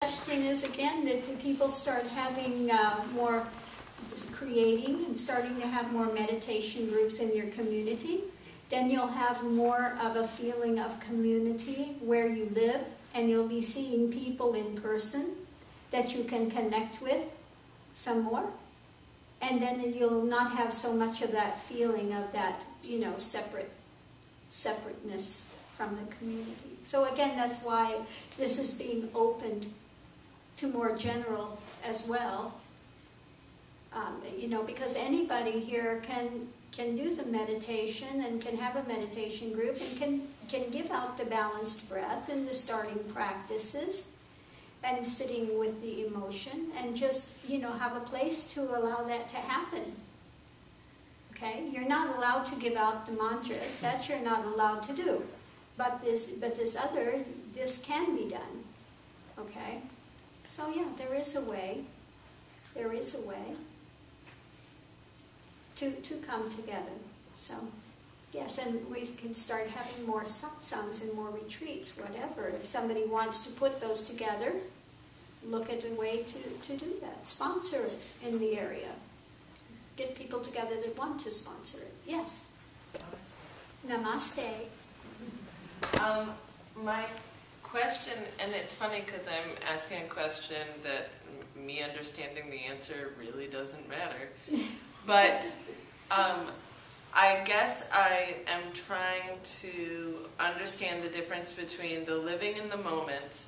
Question is again that the people start having more creating and starting to have more meditation groups in your community, then you'll have more of a feeling of community where you live, and you'll be seeing people in person that you can connect with some more, and then you'll not have so much of that feeling of that, you know, separateness from the community. So again, that's why this is being opened to more general as well, you know, because anybody here can do the meditation and can have a meditation group and can give out the balanced breath and the starting practices and sitting with the emotion and just, you know, have a place to allow that to happen. Okay, you're not allowed to give out the mantras. That you're not allowed to do, but this can be done. Okay. So yeah, there is a way to come together. So yes, and we can start having more satsangs and more retreats, whatever. If somebody wants to put those together, look at a way to do that. Sponsor it in the area. Get people together that want to sponsor it. Yes. Namaste. My question, and it's funny because I'm asking a question that me understanding the answer really doesn't matter, but I guess I am trying to understand the difference between the living in the moment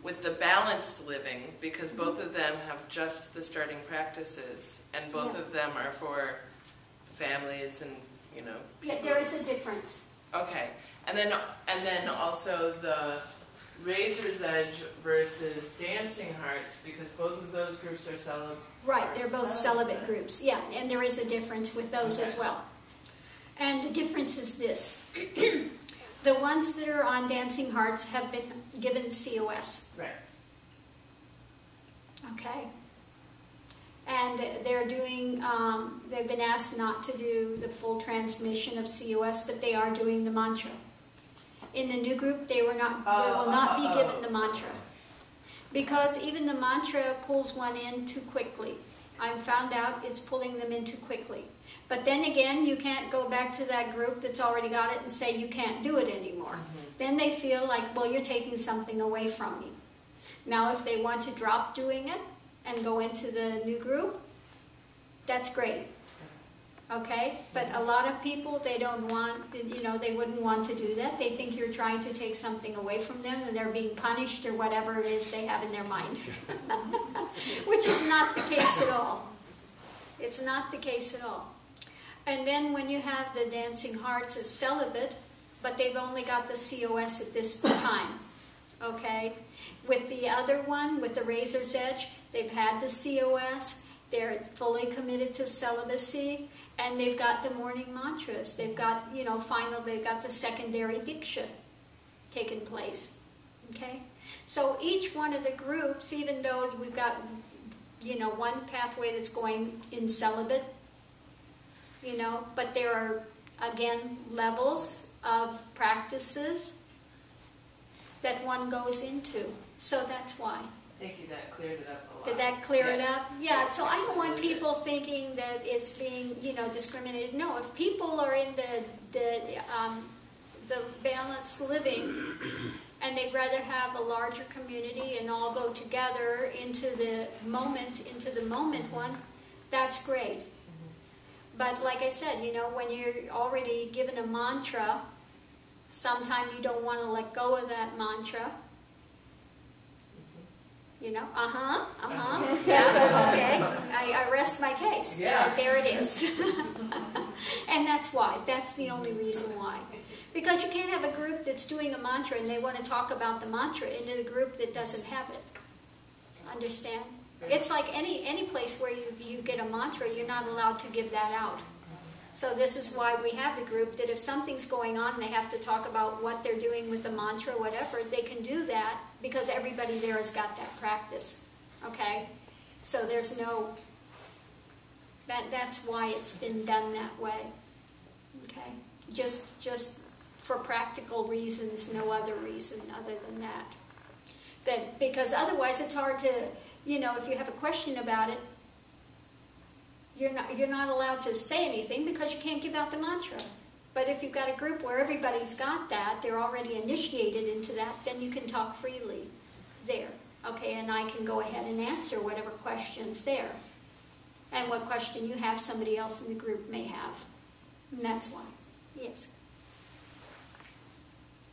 with the balanced living, because both of them have just the starting practices, and both of them are for families and, you know, people. Yeah, there is a difference. Okay, and then also the Razor's Edge versus Dancing Hearts, because both of those groups are celibate. Right, they're both celibate groups, yeah, and there is a difference with those as well. And the difference is this. The ones that are on Dancing Hearts have been given COS. Right. Okay. And they're doing, they've been asked not to do the full transmission of COS, but they are doing the mantra. In the new group, they will not be given the mantra, because even the mantra pulls one in too quickly. I've found out it's pulling them in too quickly. But then again, you can't go back to that group that's already got it and say you can't do it anymore. Then they feel like, well, you're taking something away from me. Now, if they want to drop doing it and go into the new group, that's great. Okay, but a lot of people, they don't want, you know, they wouldn't want to do that. They think you're trying to take something away from them and they're being punished or whatever it is they have in their mind. Which is not the case at all. It's not the case at all. And then when you have the Dancing Hearts as celibate, but they've only got the COS at this time. Okay, with the other one, with the Razor's Edge, they've had the COS, they're fully committed to celibacy, and they've got the morning mantras. They've got, you know, they've got the secondary diksha taking place. Okay? So each one of the groups, even though we've got, you know, one pathway that's going in celibate, you know, but there are, again, levels of practices that one goes into. So that's why. Thank you, that cleared it up a lot. Did that clear it up? Yeah, so I don't want people thinking that it's being, you know, discriminated. No, if people are in the balanced living and they'd rather have a larger community and all go together into the moment one, that's great. But like I said, you know, when you're already given a mantra, sometimes you don't want to let go of that mantra. You know, yeah, okay, I rest my case. Yeah. There it is. And that's why, that's the only reason why. Because you can't have a group that's doing a mantra and they want to talk about the mantra into a group that doesn't have it. Understand? It's like any place where you get a mantra, you're not allowed to give that out. So this is why we have the group, that if something's going on and they have to talk about what they're doing with the mantra, whatever, they can do that because everybody there has got that practice. Okay? So there's no... That's why it's been done that way. Okay? Just for practical reasons, no other reason other than that. That, because otherwise it's hard to, you know, if you have a question about it, you're not allowed to say anything because you can't give out the mantra. But if you've got a group where everybody's got that, they're already initiated into that, then you can talk freely there. Okay, and I can go ahead and answer whatever question's there. And what question you have, somebody else in the group may have. And that's why. Yes.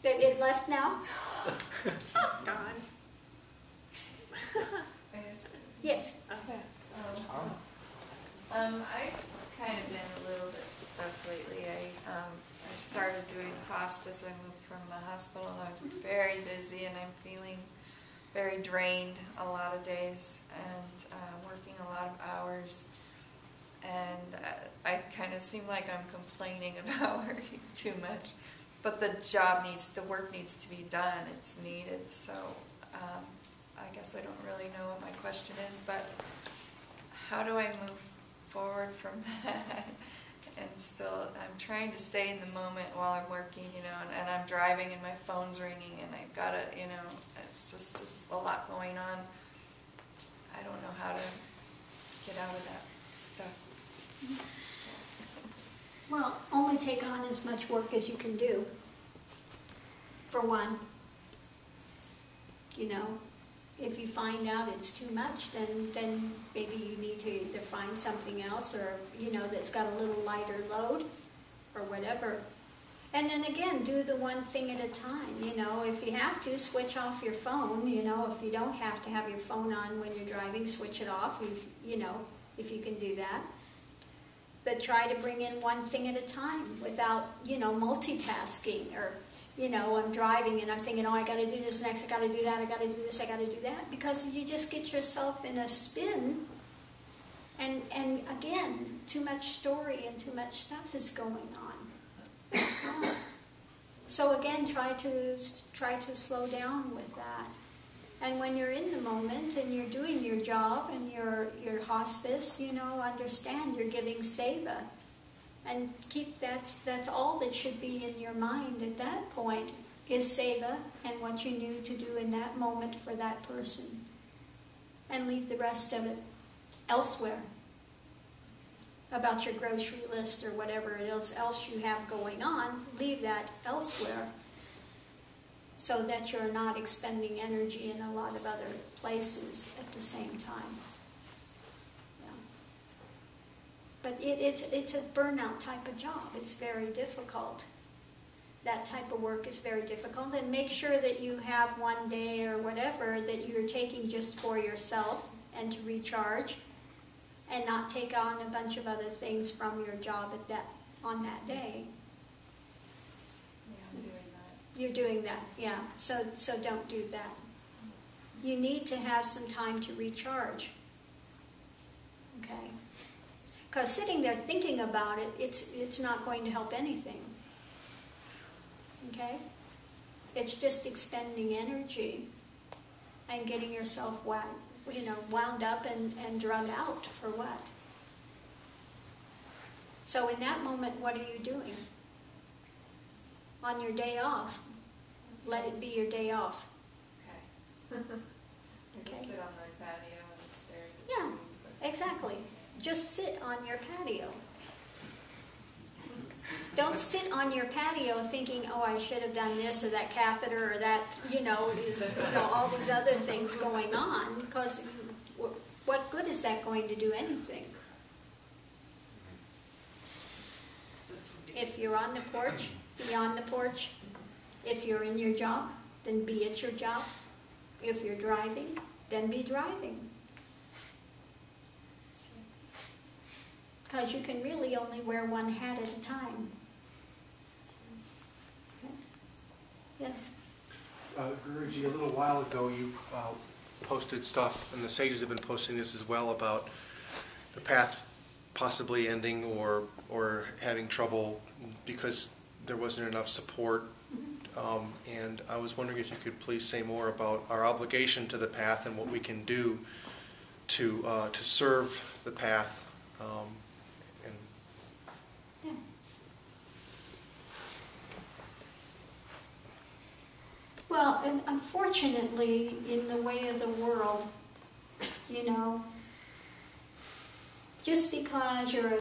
It left now? Gone. Yes. Okay. I've kind of been a little bit stuck lately. I started doing hospice. I moved from the hospital and I'm very busy and I'm feeling very drained a lot of days and working a lot of hours. And I kind of seem like I'm complaining about working too much. But the work needs to be done. It's needed. So I guess I don't really know what my question is, but how do I move forward from that? And still, I'm trying to stay in the moment while I'm working, you know, and I'm driving and my phone's ringing and I've got to, you know, it's just a lot going on. I don't know how to get out of that stuff. Well, only take on as much work as you can do, for one. You know, if you find out it's too much, then maybe you need to either find something else or, you know, that's got a little lighter load or whatever. And then again, do the one thing at a time, you know. If you have to, switch off your phone, you know. If you don't have to have your phone on when you're driving, switch it off, you know, if you can do that. But try to bring in one thing at a time without, you know, multitasking or, you know, I'm driving and I'm thinking, oh, I got to do this next, I got to do that, I got to do this, I got to do that, because you just get yourself in a spin. And again, too much story and too much stuff is going on. So again, try to slow down with that. And when you're in the moment and you're doing your job and your hospice, you know, understand you're giving seva. And keep that's all that should be in your mind at that point is seva and what you knew to do in that moment for that person. And leave the rest of it elsewhere. About your grocery list or whatever else you have going on, leave that elsewhere. So that you're not expending energy in a lot of other places at the same time. Yeah. But it's a burnout type of job. It's very difficult. That type of work is very difficult. And make sure that you have one day or whatever that you're taking just for yourself and to recharge, and not take on a bunch of other things from your job on that day. You're doing that, yeah. So don't do that. You need to have some time to recharge. Okay? Because sitting there thinking about it, it's not going to help anything. Okay? It's just expending energy and getting yourself wound up and drug out for what? So in that moment, what are you doing? On your day off, let it be your day off. Okay. Okay. Just sit on my patio and stare at the Yeah, trees, but- exactly. Just sit on your patio. Don't sit on your patio thinking, oh, I should have done this or that catheter or that, all these other things going on, because what good is that going to do anything? If you're on the porch, be on the porch. If you're in your job, then be at your job. If you're driving, then be driving. Because you can really only wear one hat at a time. Okay. Yes? Guruji, a little while ago you posted stuff, and the sages have been posting this as well, about the path possibly ending or having trouble because there wasn't enough support. And I was wondering if you could please say more about our obligation to the path and what we can do to serve the path. Well, and unfortunately, in the way of the world, you know, just because you're a